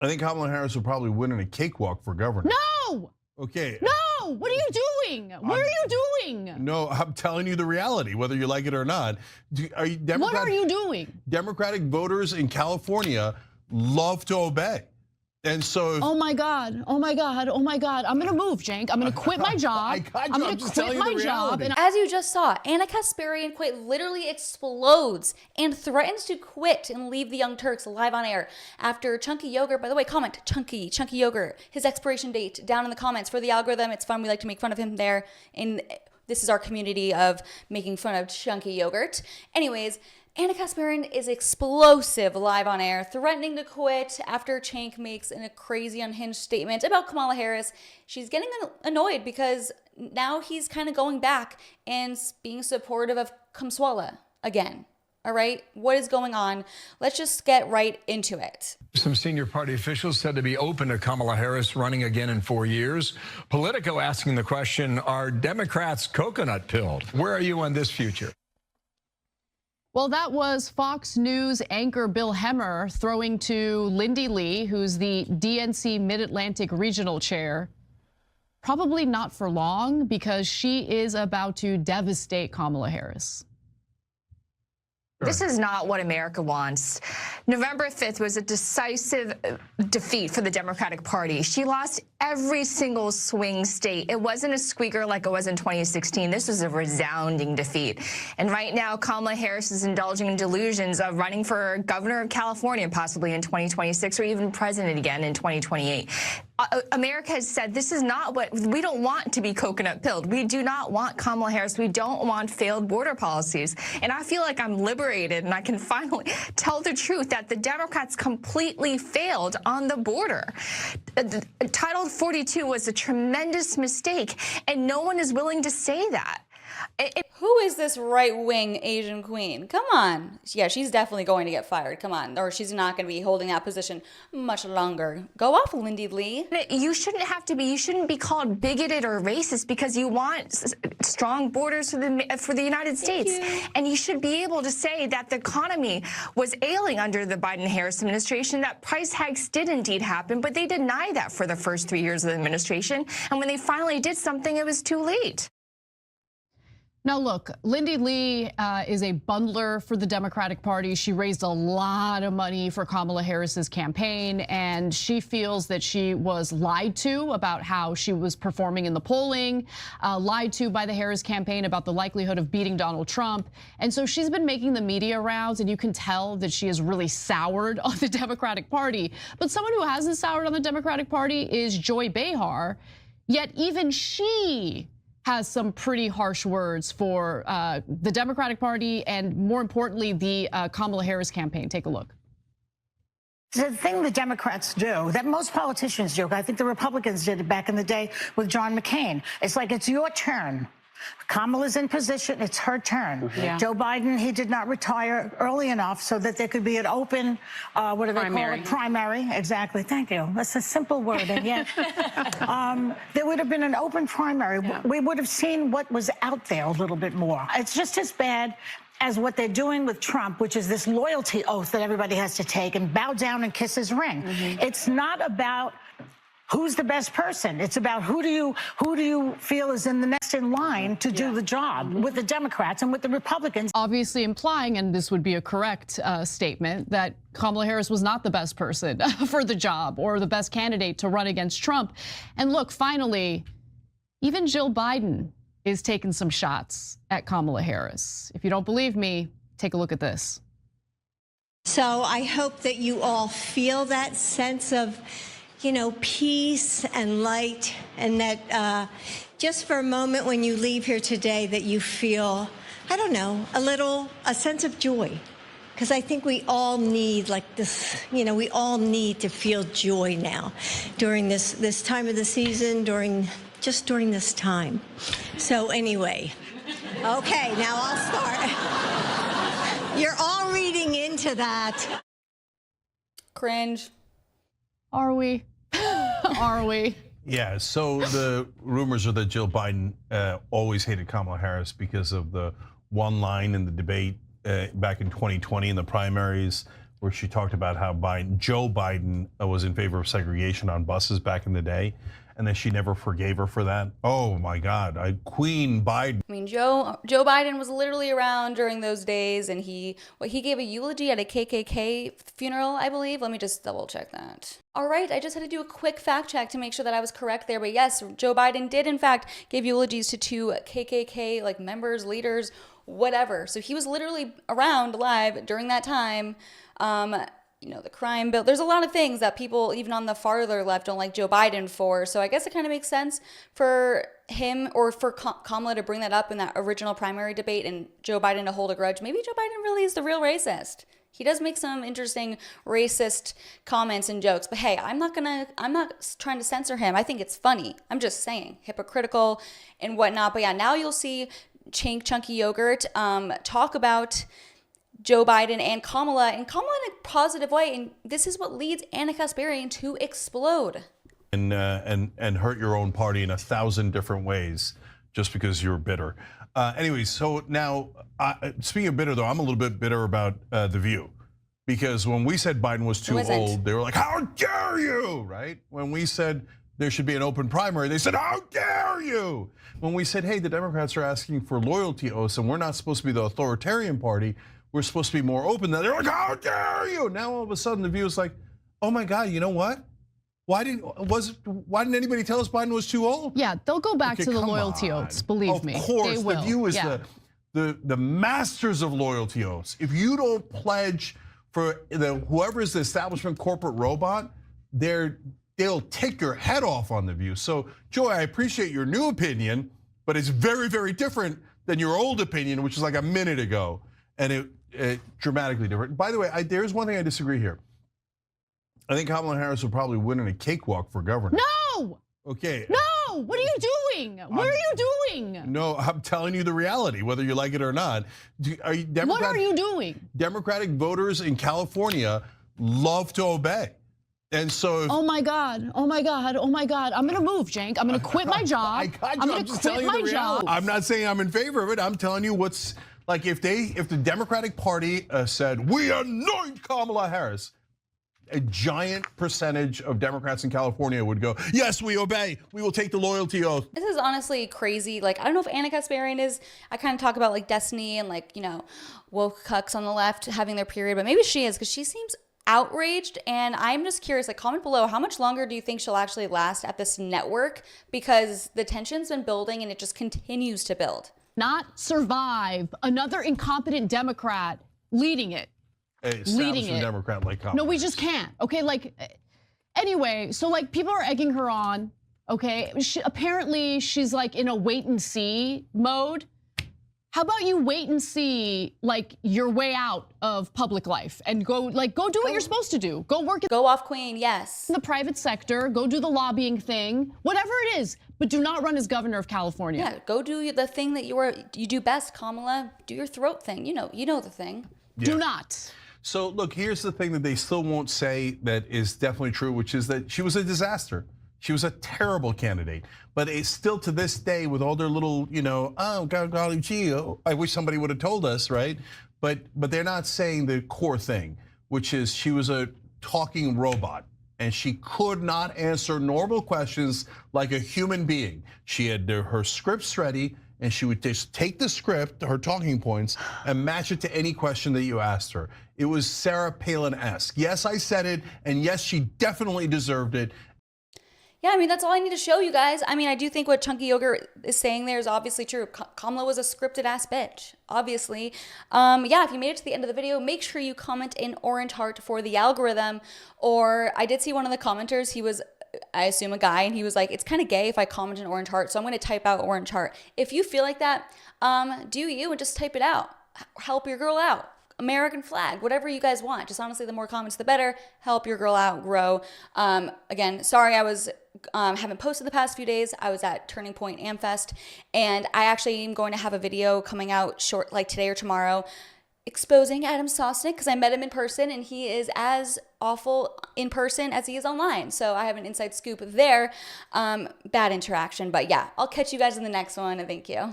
I think Kamala Harris will probably win in a cakewalk for governor. No! Okay. No! What are you doing? What are you doing? No, I'm telling you the reality, whether you like it or not. What are you doing? Democratic voters in California love to obey. And so, oh my God, oh my God, oh my God. I'm gonna move, Cenk. I'm gonna quit my job. I'm gonna quit my job. And as you just saw, Ana Kasparian quite literally explodes and threatens to quit and leave the Young Turks live on air after Cenk Uygur, by the way, comment Cenk Uygur, his expiration date down in the comments for the algorithm. It's fun. We like to make fun of him there. And this is our community of making fun of Cenk Uygur. Anyways, Ana Kasparian is explosive live on air, threatening to quit after Cenk makes a crazy unhinged statement about Kamala Harris. She's getting annoyed because now he's kind of going back and being supportive of Kamswala again. All right, what is going on? Let's just get right into it. Some senior party officials said to be open to Kamala Harris running again in 4 years. Politico asking the question, are Democrats coconut pilled? Where are you on this future? Well, that was Fox News anchor Bill Hemmer throwing to Lindy Lee, who's the DNC Mid-Atlantic Regional Chair. Probably not for long, because she is about to devastate Kamala Harris. This is not what America wants. November 5th was a decisive defeat for the Democratic Party. She lost every single swing state. It wasn't a squeaker like it was in 2016. This was a resounding defeat. And right now, Kamala Harris is indulging in delusions of running for governor of California, possibly in 2026, or even president again in 2028. America has said this is not what we don't want to be coconut pilled. We do not want Kamala Harris. We don't want failed border policies. And I feel like I'm liberated and I can finally tell the truth that the Democrats completely failed on the border. Title 42 was a tremendous mistake, and no one is willing to say that. Who is this right-wing Asian queen? Come on. Yeah, she's definitely going to get fired. Come on. Or she's not going to be holding that position much longer. Go off, Lindy Lee. You shouldn't have to be. You shouldn't be called bigoted or racist because you want strong borders for the United States. And you should be able to say that the economy was ailing under the Biden-Harris administration, that price hikes did indeed happen, but they denied that for the first 3 years of the administration. And when they finally did something, it was too late. Now, look, Lindy Lee is a bundler for the Democratic Party. She raised a lot of money for Kamala Harris's campaign, and she feels that she was lied to about how she was performing in the polling, lied to by the Harris campaign about the likelihood of beating Donald Trump. And so she's been making the media rounds, and you can tell that she is really soured on the Democratic Party. But someone who hasn't soured on the Democratic Party is Joy Behar, yet even she has some pretty harsh words for the Democratic Party and, more importantly, the Kamala Harris campaign. Take a look. The thing the Democrats do that most politicians do, I think the Republicans did it back in the day with John McCain. It's like, it's your turn. Kamala's in position, it's her turn. Yeah. Joe Biden, he did not retire early enough so that there could be an open, what do they call it? Primary, exactly, thank you. That's a simple word, and yet there would have been an open primary. Yeah. We would have seen what was out there a little bit more. It's just as bad as what they're doing with Trump, which is this loyalty oath that everybody has to take and bow down and kiss his ring. It's not about who's the best person. It's about who do you feel is in the next in line to do the job with the Democrats and with the Republicans. Obviously implying, and this would be a correct statement, that Kamala Harris was not the best person for the job or the best candidate to run against Trump. And look, finally, even Jill Biden is taking some shots at Kamala Harris. If you don't believe me, take a look at this. So I hope that you all feel that sense of, you know, peace and light, and that just for a moment when you leave here today that you feel, I don't know, a sense of joy. Because I think we all need like this, you know, we all need to feel joy now during this time of the season, during this time. So anyway, okay, now I'll start. You're all reading into that. Cringe. Are we? Are we? Yeah, so the rumors are that Jill Biden always hated Kamala Harris because of the one line in the debate back in 2020 in the primaries where she talked about how Joe Biden was in favor of segregation on buses back in the day, and then she never forgave her for that. Oh my God, Queen Biden. I mean, Joe Biden was literally around during those days, and he gave a eulogy at a KKK funeral, I believe. Let me just double check that. All right, I just had to do a quick fact check to make sure that I was correct there. But yes, Joe Biden did in fact give eulogies to 2 KKK like members, leaders, whatever. So he was literally around alive during that time. You know, the crime bill. There's a lot of things that people, even on the farther left, don't like Joe Biden for. So I guess it kind of makes sense for him or for Kamala to bring that up in that original primary debate and Joe Biden to hold a grudge. Maybe Joe Biden really is the real racist. He does make some interesting racist comments and jokes, but hey, I'm not trying to censor him. I think it's funny. I'm just saying, hypocritical and whatnot. But yeah, now you'll see Chunky Yogurt talk about Joe Biden and Kamala in a positive way, and this is what leads Ana Kasparian to explode. And hurt your own party in 1,000 different ways just because you're bitter. Anyway, so now, speaking of bitter though, I'm a little bit bitter about The View. Because when we said Biden was too old, they were like, how dare you, right? When we said there should be an open primary, they said, how dare you? When we said, hey, the Democrats are asking for loyalty oaths and we're not supposed to be the authoritarian party, we're supposed to be more open. They're like, how dare you? Now all of a sudden The View is like, oh my God, you know what? Why didn't anybody tell us Biden was too old? Yeah, they'll go back to the loyalty oaths, believe me. Of course, they will. The View is the masters of loyalty oaths. If you don't pledge for whoever is the establishment corporate robot, they'll take your head off on The View. So Joy, I appreciate your new opinion, but it's very, very different than your old opinion, which is like a minute ago. And it dramatically different. By the way, there's one thing I disagree here. I think Kamala Harris will probably win in a cakewalk for governor. No! Okay. No! What are you doing? What are you doing? No, I'm telling you the reality, whether you like it or not. What are you doing? Democratic voters in California love to obey. And so oh my God, oh my God, oh my God. I'm gonna move, Cenk. I'm gonna quit my job. I'm gonna quit my job. I'm not saying I'm in favor of it. I'm telling you what's like if the Democratic Party said, we anoint Kamala Harris, a giant percentage of Democrats in California would go, yes, we obey. We will take the loyalty oath. This is honestly crazy. Like, I don't know if Ana Kasparian is, I kind of talk about like destiny and like, you know, woke cucks on the left having their period, but maybe she is because she seems outraged. And I'm just curious, like comment below, how much longer do you think she'll actually last at this network? Because the tension's been building and it just continues to build. Not survive another incompetent Democrat leading it. Leading it. Democrat like Kamala. No, we just can't. Okay, like anyway, so like people are egging her on. Okay, apparently she's like in a wait and see mode. How about you wait and see like your way out of public life and go do what you're supposed to do. Go work. Go off, Queen. Yes. In the private sector. Go do the lobbying thing. Whatever it is, but do not run as governor of California. Yeah, go do the thing that you do best, Kamala. Do your throat thing. You know the thing. Yeah. Do not. So look, here's the thing that they still won't say that is definitely true, which is that she was a disaster. She was a terrible candidate, but it's still to this day with all their little, oh golly gee, I wish somebody would have told us, right? But they're not saying the core thing, which is she was a talking robot and she could not answer normal questions like a human being. She had her scripts ready and she would just take the script, her talking points, and match it to any question that you asked her. It was Sarah Palin-esque. Yes, I said it, and yes, she definitely deserved it. Yeah, I mean, that's all I need to show you guys. I mean, I do think what Chunky Yogurt is saying there is obviously true. Kamala was a scripted ass bitch, obviously. Yeah, if you made it to the end of the video, make sure you comment an orange heart for the algorithm. Or I did see one of the commenters, he was, I assume a guy, and he was like, it's kind of gay if I comment an orange heart, so I'm gonna type out orange heart. If you feel like that, do you and just type it out. Help your girl out. American flag, whatever you guys want. Just honestly, the more comments, the better. Help your girl out, grow. Again, sorry I haven't posted the past few days. I was at Turning Point Amfest, and I actually am going to have a video coming out short, like today or tomorrow, exposing Adam Sosnick, because I met him in person, and he is as awful in person as he is online. So I have an inside scoop there. Bad interaction, but yeah, I'll catch you guys in the next one, and thank you.